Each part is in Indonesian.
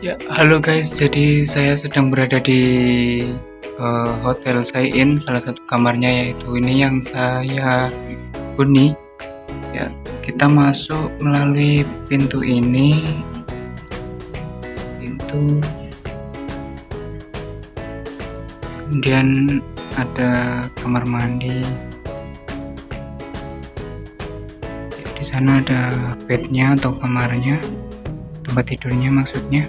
Ya, halo guys. Jadi saya sedang berada di hotel Sayin. Salah satu kamarnya yaitu ini yang saya huni. Ya, kita masuk melalui pintu ini. Kemudian ada kamar mandi. Ya, di sana ada bednya atau kamarnya, tempat tidurnya maksudnya.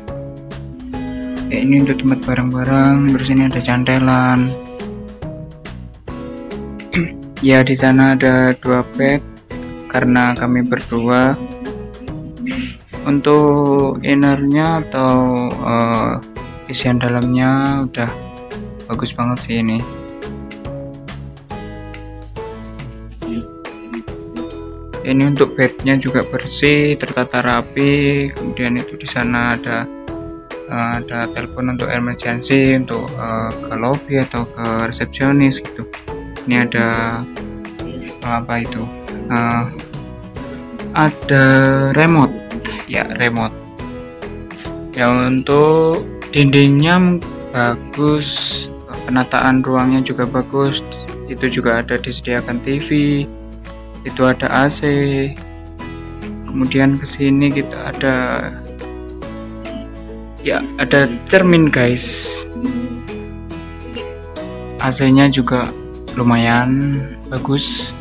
Ya, ini untuk tempat barang-barang. Terus ini ada cantelan. Ya, di sana ada 2 bed karena kami berdua. Untuk innernya atau isian dalamnya udah bagus banget sih ini. Ini untuk bednya juga bersih, tertata rapi. Kemudian itu di sana ada telepon untuk emergency, untuk ke lobby atau ke resepsionis gitu. Ini ada apa itu, ada remote ya, untuk dindingnya bagus, penataan ruangnya juga bagus. Itu juga ada disediakan TV, itu ada AC. Kemudian kesini kita ada cermin guys. AC-nya juga lumayan bagus.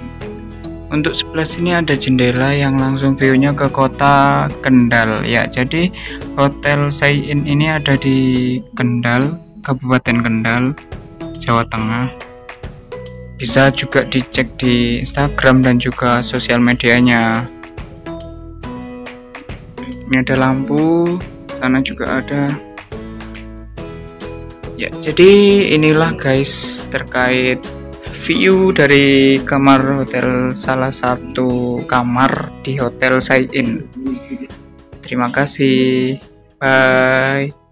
Untuk sebelah sini ada jendela yang langsung view-nya ke kota Kendal ya. Jadi Hotel Sayin ini ada di Kendal, Kabupaten Kendal, Jawa Tengah. Bisa juga dicek di Instagram dan juga sosial medianya. Ini ada lampu, sana juga ada. Ya, jadi inilah guys terkait view dari kamar hotel, salah satu kamar di Hotel Sayin. Terima kasih. Bye.